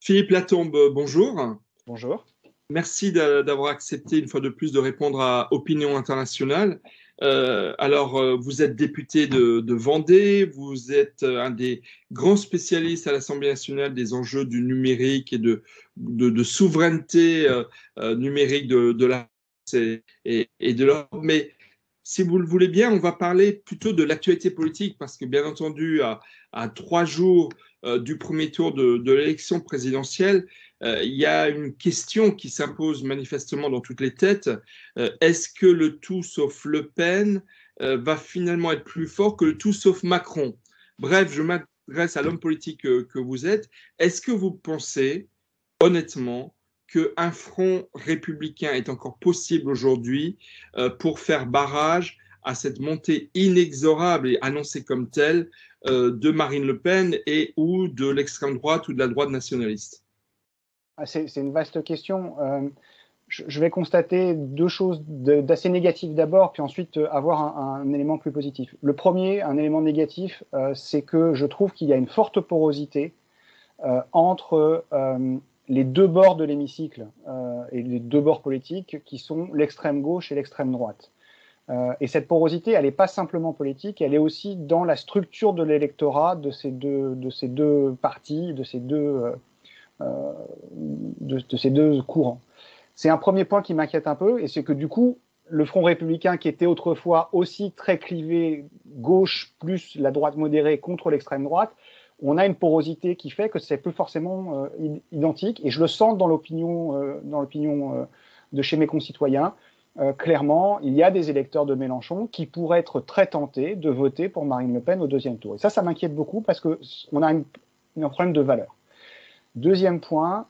Philippe Latombe, bonjour. Bonjour. Merci d'avoir accepté une fois de plus de répondre à Opinion Internationale. Vous êtes député de Vendée, vous êtes un des grands spécialistes à l'Assemblée nationale des enjeux du numérique et de souveraineté numérique de la France et de l'Europe. Mais si vous le voulez bien, on va parler plutôt de l'actualité politique parce que, bien entendu, à 3 jours du premier tour de l'élection présidentielle, il y a une question qui s'impose manifestement dans toutes les têtes. Est-ce que le tout sauf Le Pen va finalement être plus fort que le tout sauf Macron? Bref, je m'adresse à l'homme politique que vous êtes. Est-ce que vous pensez, honnêtement, qu'un front républicain est encore possible aujourd'hui pour faire barrage à cette montée inexorable et annoncée comme telle de Marine Le Pen et ou de l'extrême droite ou de la droite nationaliste? C'est une vaste question. Je vais constater deux choses d'assez négatives d'abord, puis ensuite avoir un élément plus positif. Le premier, un élément négatif, c'est que je trouve qu'il y a une forte porosité entre les deux bords de l'hémicycle et les deux bords politiques qui sont l'extrême gauche et l'extrême droite. Et cette porosité, elle n'est pas simplement politique, elle est aussi dans la structure de l'électorat de ces deux partis, de ces deux courants. C'est un premier point qui m'inquiète un peu, et c'est que du coup, le Front républicain, qui était autrefois aussi très clivé gauche plus la droite modérée contre l'extrême droite, on a une porosité qui fait que c'est plus forcément identique, et je le sens dans l'opinion de chez mes concitoyens. Clairement, il y a des électeurs de Mélenchon qui pourraient être très tentés de voter pour Marine Le Pen au deuxième tour. Et ça m'inquiète beaucoup parce qu'on a un problème de valeur. Deuxième point,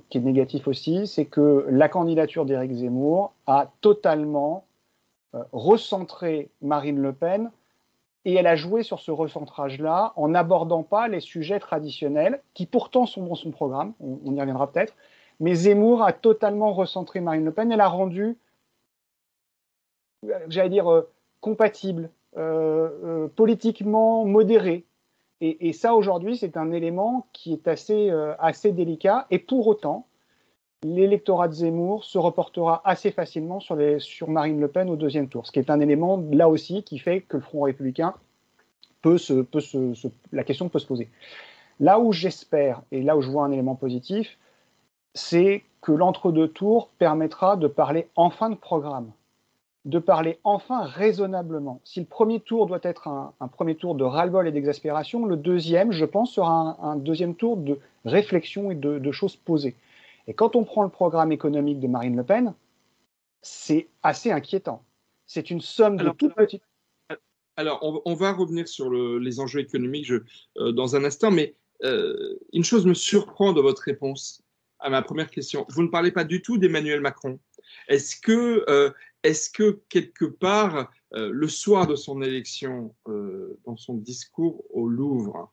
qui est négatif aussi, c'est que la candidature d'Éric Zemmour a totalement recentré Marine Le Pen, et elle a joué sur ce recentrage-là en n'abordant pas les sujets traditionnels, qui pourtant sont dans son programme, on y reviendra peut-être, mais Zemmour a totalement recentré Marine Le Pen et l'a rendue, j'allais dire, compatible, politiquement modérée. Et ça, aujourd'hui, c'est un élément qui est assez délicat. Et pour autant, l'électorat de Zemmour se reportera assez facilement sur Marine Le Pen au deuxième tour. Ce qui est un élément, là aussi, qui fait que le Front républicain la question peut se poser. Là où j'espère, et là où je vois un élément positif, c'est que l'entre-deux tours permettra de parler enfin de programme, de parler enfin raisonnablement. Si le premier tour doit être un premier tour de ras-le-bol et d'exaspération, le deuxième, je pense, sera un deuxième tour de réflexion et de choses posées. Et quand on prend le programme économique de Marine Le Pen, c'est assez inquiétant. C'est une somme de tout petit... Alors, on va revenir sur les enjeux économiques dans un instant, mais une chose me surprend dans votre réponse à ma première question. Vous ne parlez pas du tout d'Emmanuel Macron. Est-ce que quelque part, le soir de son élection, dans son discours au Louvre,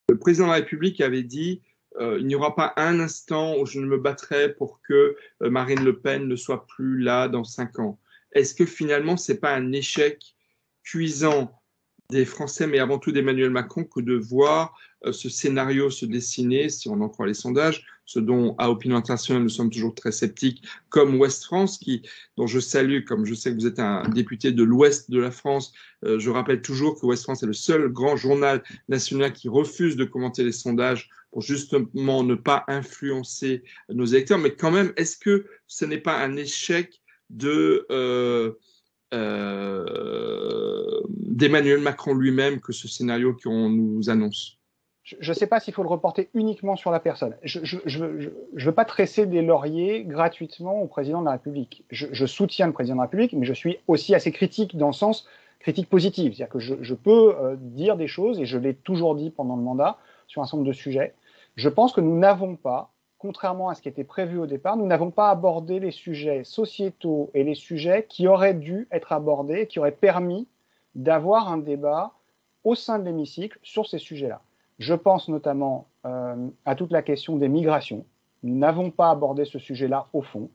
le président de la République avait dit il n'y aura pas un instant où je ne me battrai pour que Marine Le Pen ne soit plus là dans 5 ans. Est-ce que finalement, ce n'est pas un échec cuisant des Français, mais avant tout d'Emmanuel Macron, que de voir ce scénario se dessiner, si on en croit les sondages, ce dont à Opinion Internationale nous sommes toujours très sceptiques, comme Ouest France, dont je salue, comme je sais que vous êtes un député de l'Ouest de la France, je rappelle toujours que Ouest France est le seul grand journal national qui refuse de commenter les sondages pour justement ne pas influencer nos électeurs. Mais quand même, est-ce que ce n'est pas un échec d'Emmanuel Macron lui-même que ce scénario qu'on nous annonce? Je ne sais pas s'il faut le reporter uniquement sur la personne. Je ne veux pas tresser des lauriers gratuitement au président de la République. Je soutiens le président de la République, mais je suis aussi assez critique dans le sens critique positive. C'est-à-dire que je peux dire des choses, et je l'ai toujours dit pendant le mandat, sur un certain nombre de sujets. Je pense que nous n'avons pas, contrairement à ce qui était prévu au départ, nous n'avons pas abordé les sujets sociétaux et les sujets qui auraient dû être abordés, qui auraient permis d'avoir un débat au sein de l'hémicycle sur ces sujets-là. Je pense notamment à toute la question des migrations. Nous n'avons pas abordé ce sujet-là au fond.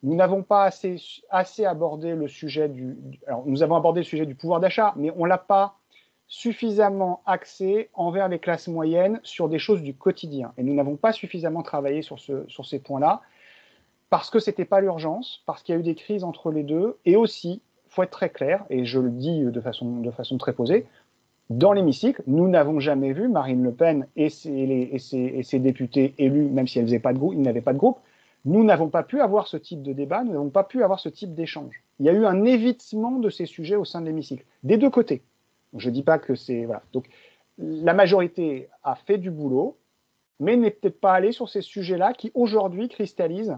Nous n'avons pas assez abordé le sujet alors, nous avons abordé le sujet du pouvoir d'achat, mais on ne l'a pas suffisamment axé envers les classes moyennes sur des choses du quotidien. Et nous n'avons pas suffisamment travaillé sur ces points-là, parce que ce n'était pas l'urgence, parce qu'il y a eu des crises entre les deux, et aussi, il faut être très clair, et je le dis de façon très posée, dans l'hémicycle, nous n'avons jamais vu Marine Le Pen et ses députés élus, même si ils n'avaient pas de groupe, nous n'avons pas pu avoir ce type de débat, nous n'avons pas pu avoir ce type d'échange. Il y a eu un évitement de ces sujets au sein de l'hémicycle, des deux côtés. Je ne dis pas que c'est... Voilà. Donc, la majorité a fait du boulot, mais n'est peut-être pas allée sur ces sujets-là qui, aujourd'hui, cristallisent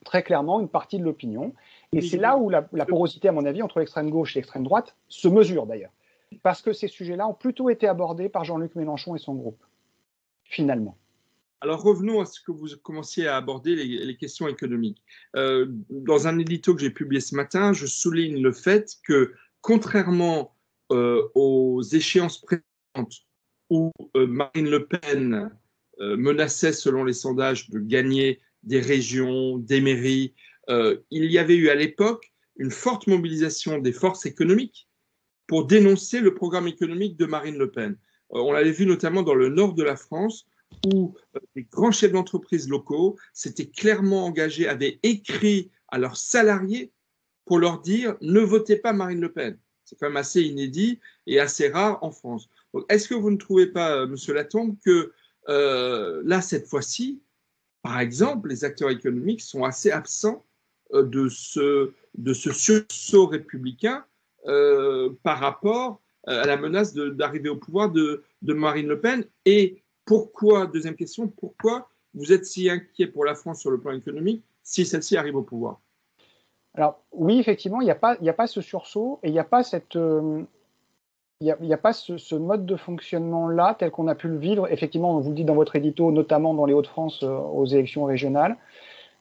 très clairement une partie de l'opinion. Et c'est là où la porosité, à mon avis, entre l'extrême gauche et l'extrême droite se mesure, d'ailleurs. Parce que ces sujets-là ont plutôt été abordés par Jean-Luc Mélenchon et son groupe, finalement. Alors revenons à ce que vous commenciez à aborder, les questions économiques. Dans un édito que j'ai publié ce matin, je souligne le fait que, contrairement aux échéances précédentes où Marine Le Pen menaçait, selon les sondages, de gagner des régions, des mairies, il y avait eu à l'époque une forte mobilisation des forces économiques pour dénoncer le programme économique de Marine Le Pen. On l'avait vu notamment dans le nord de la France, où les grands chefs d'entreprise locaux s'étaient clairement engagés, avaient écrit à leurs salariés pour leur dire « ne votez pas Marine Le Pen ». C'est quand même assez inédit et assez rare en France. Donc, est-ce que vous ne trouvez pas, Monsieur Latombe, que là, cette fois-ci, par exemple, les acteurs économiques sont assez absents de ce sursaut républicain par rapport à la menace d'arriver au pouvoir de Marine Le Pen? Et pourquoi, deuxième question, pourquoi vous êtes si inquiet pour la France sur le plan économique si celle-ci arrive au pouvoir? Alors oui, effectivement, il n'y a pas ce sursaut et il n'y a pas ce mode de fonctionnement-là tel qu'on a pu le vivre. Effectivement, vous le dites dans votre édito, notamment dans les Hauts-de-France aux élections régionales.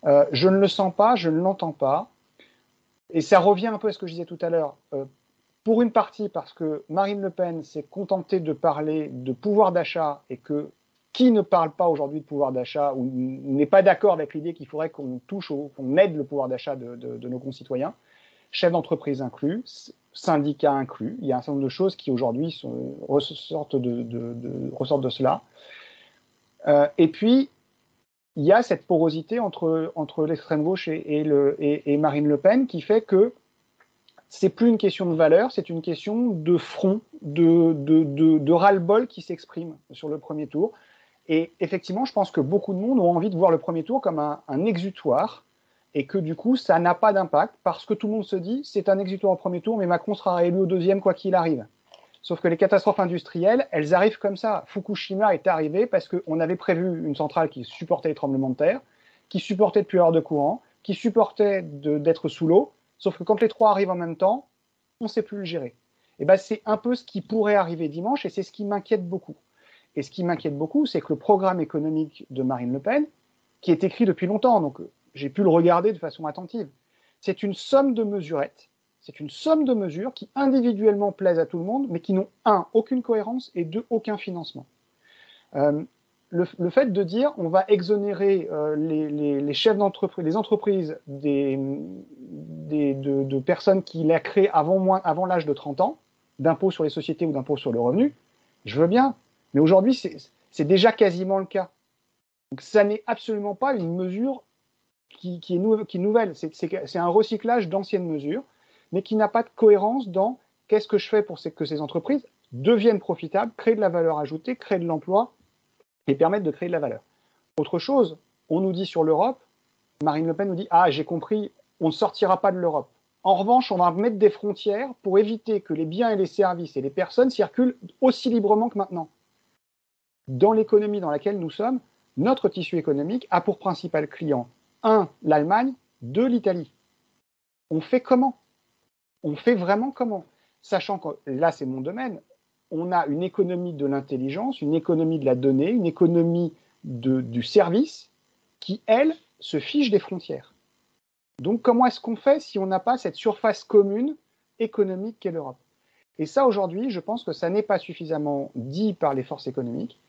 Je ne le sens pas, je ne l'entends pas. Et ça revient un peu à ce que je disais tout à l'heure. Pour une partie, parce que Marine Le Pen s'est contentée de parler de pouvoir d'achat et que qui ne parle pas aujourd'hui de pouvoir d'achat ou n'est pas d'accord avec l'idée qu'il faudrait qu'on qu'on aide le pouvoir d'achat de nos concitoyens, chefs d'entreprise inclus, syndicats inclus, il y a un certain nombre de choses qui aujourd'hui ressortent de cela. Et puis, il y a cette porosité entre l'extrême gauche et Marine Le Pen qui fait que c'est plus une question de valeur, c'est une question de front, de ras-le-bol qui s'exprime sur le premier tour. Et effectivement, je pense que beaucoup de monde ont envie de voir le premier tour comme un exutoire et que du coup, ça n'a pas d'impact parce que tout le monde se dit c'est un exutoire au premier tour, mais Macron sera élu au deuxième quoi qu'il arrive. Sauf que les catastrophes industrielles, elles arrivent comme ça. Fukushima est arrivé parce qu'on avait prévu une centrale qui supportait les tremblements de terre, qui supportait de plus avoir de courant, qui supportait d'être sous l'eau. Sauf que quand les trois arrivent en même temps, on ne sait plus le gérer. Et ben, c'est un peu ce qui pourrait arriver dimanche et c'est ce qui m'inquiète beaucoup. Et ce qui m'inquiète beaucoup, c'est que le programme économique de Marine Le Pen, qui est écrit depuis longtemps, donc j'ai pu le regarder de façon attentive, c'est une somme de mesurettes, c'est une somme de mesures qui individuellement plaisent à tout le monde, mais qui n'ont, un, aucune cohérence et deux, aucun financement. Le fait de dire on va exonérer les chefs d'entreprise, les entreprises de personnes qui l'ont créé avant l'âge de 30 ans, d'impôts sur les sociétés ou d'impôts sur le revenu, je veux bien. Mais aujourd'hui, c'est déjà quasiment le cas. Donc, ça n'est absolument pas une mesure qui est nouvelle. C'est un recyclage d'anciennes mesures, mais qui n'a pas de cohérence dans qu'est-ce que je fais pour que ces entreprises deviennent profitables, créent de la valeur ajoutée, créent de l'emploi et permettent de créer de la valeur. Autre chose, on nous dit sur l'Europe, Marine Le Pen nous dit « Ah, j'ai compris, on ne sortira pas de l'Europe. En revanche, on va mettre des frontières pour éviter que les biens et les services et les personnes circulent aussi librement que maintenant. » Dans l'économie dans laquelle nous sommes, notre tissu économique a pour principal client 1, l'Allemagne, 2, l'Italie. On fait comment? On fait vraiment comment? Sachant que là, c'est mon domaine, on a une économie de l'intelligence, une économie de la donnée, une économie du service qui, elle, se fiche des frontières. Donc, comment est-ce qu'on fait si on n'a pas cette surface commune économique qu'est l'Europe? Et ça, aujourd'hui, je pense que ça n'est pas suffisamment dit par les forces économiques.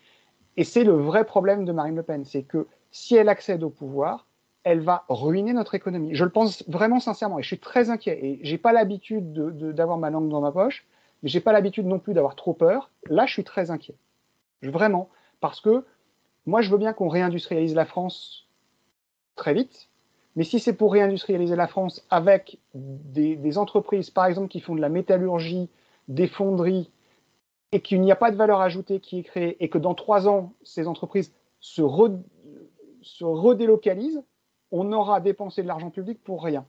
Et c'est le vrai problème de Marine Le Pen, c'est que si elle accède au pouvoir, elle va ruiner notre économie. Je le pense vraiment sincèrement et je suis très inquiet. Et je n'ai pas l'habitude d'avoir ma langue dans ma poche, mais j'ai pas l'habitude non plus d'avoir trop peur. Là, je suis très inquiet. Vraiment. Parce que moi, je veux bien qu'on réindustrialise la France très vite, mais si c'est pour réindustrialiser la France avec des entreprises, par exemple, qui font de la métallurgie, des fonderies, et qu'il n'y a pas de valeur ajoutée qui est créée, et que dans 3 ans, ces entreprises se redélocalisent, on aura dépensé de l'argent public pour rien.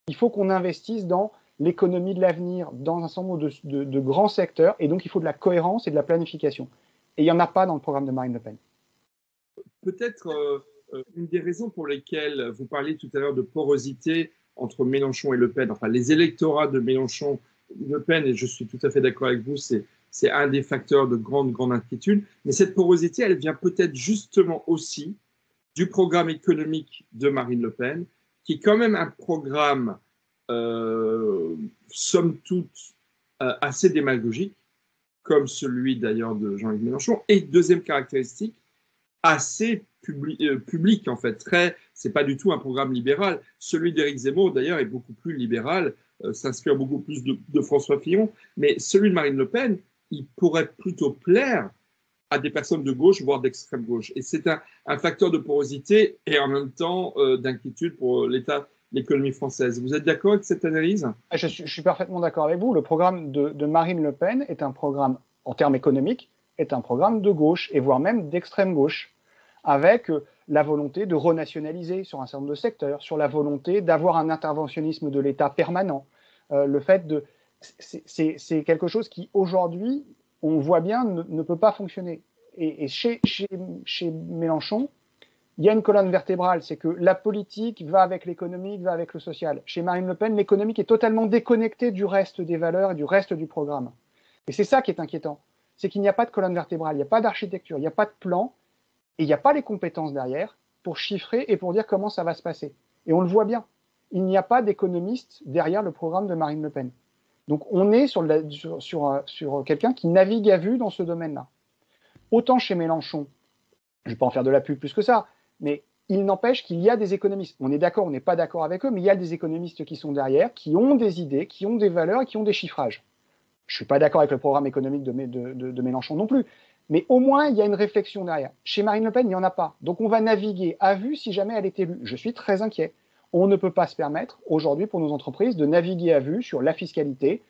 Il faut qu'on investisse dans l'économie de l'avenir, dans un certain nombre de grands secteurs, et donc il faut de la cohérence et de la planification. Et il n'y en a pas dans le programme de Marine Le Pen. Peut-être une des raisons pour lesquelles vous parliez tout à l'heure de porosité entre Mélenchon et Le Pen, enfin les électorats de Mélenchon et Le Pen, et je suis tout à fait d'accord avec vous, c'est un des facteurs de grande inquiétude, mais cette porosité, elle vient peut-être justement aussi du programme économique de Marine Le Pen, qui est quand même un programme, somme toute, assez démagogique, comme celui d'ailleurs de Jean-Luc Mélenchon. Et deuxième caractéristique, assez public en fait. C'est pas du tout un programme libéral. Celui d'Éric Zemmour d'ailleurs est beaucoup plus libéral, s'inspire beaucoup plus de François Fillon. Mais celui de Marine Le Pen, il pourrait plutôt plaire à des personnes de gauche, voire d'extrême gauche. Et c'est un facteur de porosité et en même temps d'inquiétude pour l'économie française. Vous êtes d'accord avec cette analyse ? Je suis parfaitement d'accord avec vous. Le programme de Marine Le Pen est un programme, en termes économiques, est un programme de gauche, et voire même d'extrême gauche, avec la volonté de renationaliser sur un certain nombre de secteurs, sur la volonté d'avoir un interventionnisme de l'État permanent. Le fait de... C'est quelque chose qui, aujourd'hui, on voit bien, ne peut pas fonctionner. Et chez Mélenchon, il y a une colonne vertébrale, c'est que la politique va avec l'économique, va avec le social. Chez Marine Le Pen, l'économique est totalement déconnectée du reste des valeurs et du reste du programme. Et c'est ça qui est inquiétant. C'est qu'il n'y a pas de colonne vertébrale, il n'y a pas d'architecture, il n'y a pas de plan, et il n'y a pas les compétences derrière pour chiffrer et pour dire comment ça va se passer. Et on le voit bien. Il n'y a pas d'économiste derrière le programme de Marine Le Pen. Donc on est sur quelqu'un qui navigue à vue dans ce domaine-là. Autant chez Mélenchon, je ne vais pas en faire de la pub plus que ça, mais il n'empêche qu'il y a des économistes. On est d'accord, on n'est pas d'accord avec eux, mais il y a des économistes qui sont derrière, qui ont des idées, qui ont des valeurs et qui ont des chiffrages. Je ne suis pas d'accord avec le programme économique de Mélenchon non plus, mais au moins il y a une réflexion derrière. Chez Marine Le Pen, il n'y en a pas. Donc on va naviguer à vue si jamais elle est élue. Je suis très inquiet. On ne peut pas se permettre aujourd'hui pour nos entreprises de naviguer à vue sur la fiscalité,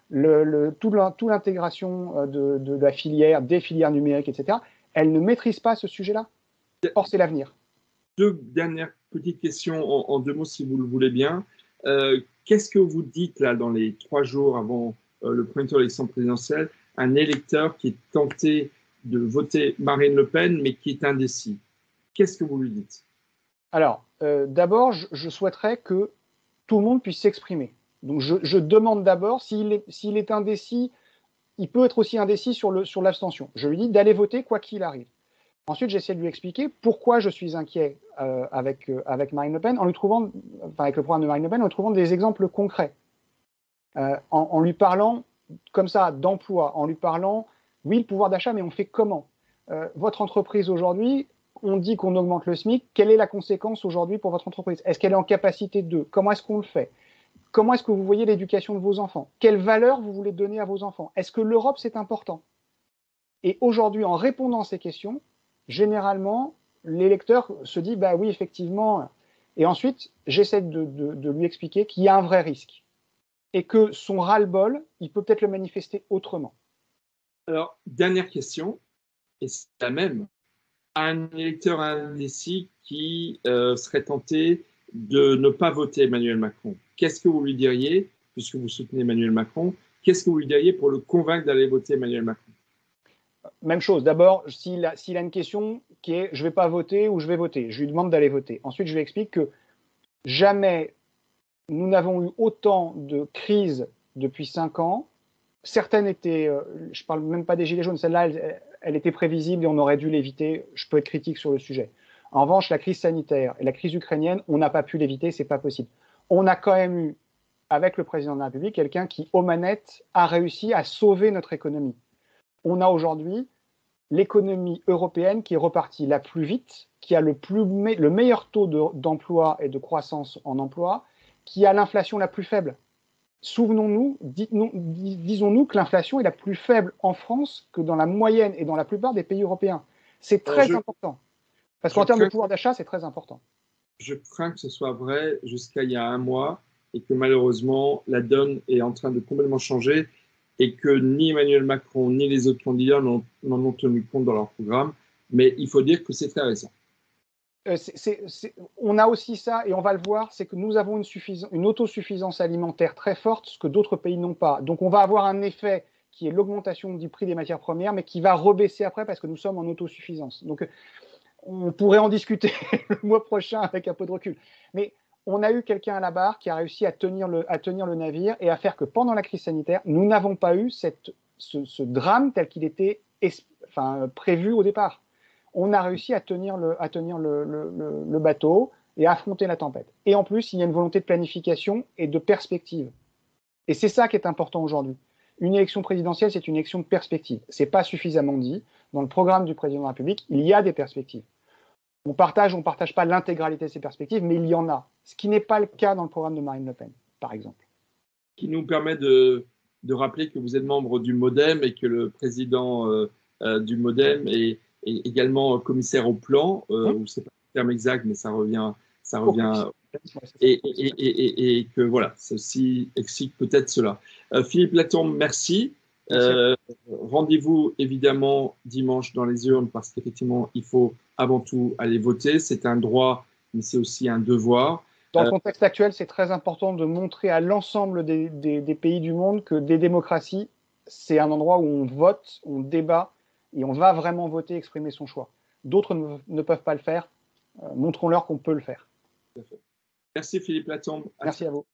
toute l'intégration de la filière, des filières numériques, etc. Elle ne maîtrise pas ce sujet-là. Or, c'est l'avenir. 2 dernières petites questions en 2 mots, si vous le voulez bien. Qu'est-ce que vous dites là dans les 3 jours avant le premier tour de l'élection présidentielle, un électeur qui est tenté de voter Marine Le Pen, mais qui est indécis? Qu'est-ce que vous lui dites? Alors, d'abord, je souhaiterais que tout le monde puisse s'exprimer. Donc, je demande d'abord, s'il est indécis, il peut être aussi indécis sur l'abstention. Je lui dis d'aller voter quoi qu'il arrive. Ensuite, j'essaie de lui expliquer pourquoi je suis inquiet avec Marine Le Pen, avec le programme de Marine Le Pen, en lui trouvant des exemples concrets. En lui parlant comme ça d'emploi, en lui parlant, oui, le pouvoir d'achat, mais on fait comment? Votre entreprise aujourd'hui, on dit qu'on augmente le SMIC, quelle est la conséquence aujourd'hui pour votre entreprise? Est-ce qu'elle est en capacité de? Comment est-ce qu'on le fait? Comment est-ce que vous voyez l'éducation de vos enfants? Quelle valeur vous voulez donner à vos enfants? Est-ce que l'Europe, c'est important? Et aujourd'hui, en répondant à ces questions, généralement, l'électeur se dit, bah oui, effectivement. Et ensuite, j'essaie de lui expliquer qu'il y a un vrai risque et que son ras-le-bol, il peut peut-être le manifester autrement. Alors, dernière question, et c'est la même. Un électeur indécis qui serait tenté de ne pas voter Emmanuel Macron, qu'est-ce que vous lui diriez, puisque vous soutenez Emmanuel Macron, qu'est-ce que vous lui diriez pour le convaincre d'aller voter Emmanuel Macron? Même chose. D'abord, s'il a une question qui est « je ne vais pas voter » ou « je vais voter », je lui demande d'aller voter. Ensuite, je lui explique que jamais nous n'avons eu autant de crises depuis 5 ans. Certaines étaient, je ne parle même pas des gilets jaunes, celle-là, elle était prévisible et on aurait dû l'éviter. Je peux être critique sur le sujet. En revanche, la crise sanitaire et la crise ukrainienne, on n'a pas pu l'éviter, c'est pas possible. On a quand même eu, avec le président de la République, quelqu'un qui, aux manettes, a réussi à sauver notre économie. On a aujourd'hui l'économie européenne qui est repartie la plus vite, qui a le meilleur taux d'emploi et de croissance en emploi, qui a l'inflation la plus faible. souvenons-nous, disons-nous que l'inflation est la plus faible en France que dans la moyenne et dans la plupart des pays européens. C'est très important. Parce qu'en termes de pouvoir d'achat, c'est très important. Je crains que ce soit vrai jusqu'à il y a un mois et que malheureusement, la donne est en train de complètement changer et que ni Emmanuel Macron ni les autres candidats n'en ont tenu compte dans leur programme. Mais il faut dire que c'est très récent. On a aussi ça, et on va le voir, c'est que nous avons une autosuffisance alimentaire très forte, ce que d'autres pays n'ont pas. Donc on va avoir un effet qui est l'augmentation du prix des matières premières, mais qui va rebaisser après parce que nous sommes en autosuffisance. Donc on pourrait en discuter le mois prochain avec un peu de recul. Mais on a eu quelqu'un à la barre qui a réussi à tenir le navire et à faire que pendant la crise sanitaire, nous n'avons pas eu ce drame tel qu'il était prévu au départ. On a réussi à tenir le bateau et à affronter la tempête. Et en plus, il y a une volonté de planification et de perspective. Et c'est ça qui est important aujourd'hui. Une élection présidentielle, c'est une élection de perspective. C'est pas suffisamment dit. Dans le programme du président de la République, il y a des perspectives. On partage pas l'intégralité de ces perspectives, mais il y en a. Ce qui n'est pas le cas dans le programme de Marine Le Pen, par exemple. Qui nous permet de rappeler que vous êtes membre du MoDem et que le président du MoDem est également commissaire au plan, c'est pas le terme exact, mais ça revient. Et que voilà, ceci explique peut-être cela. Philippe Latombe, merci. Rendez-vous évidemment dimanche dans les urnes parce qu'effectivement, il faut avant tout aller voter. C'est un droit, mais c'est aussi un devoir. Dans le contexte actuel, c'est très important de montrer à l'ensemble des pays du monde que des démocraties, c'est un endroit où on vote, on débat et on va vraiment voter, exprimer son choix. D'autres ne peuvent pas le faire. Montrons-leur qu'on peut le faire. Merci Philippe Latombe. Merci à vous.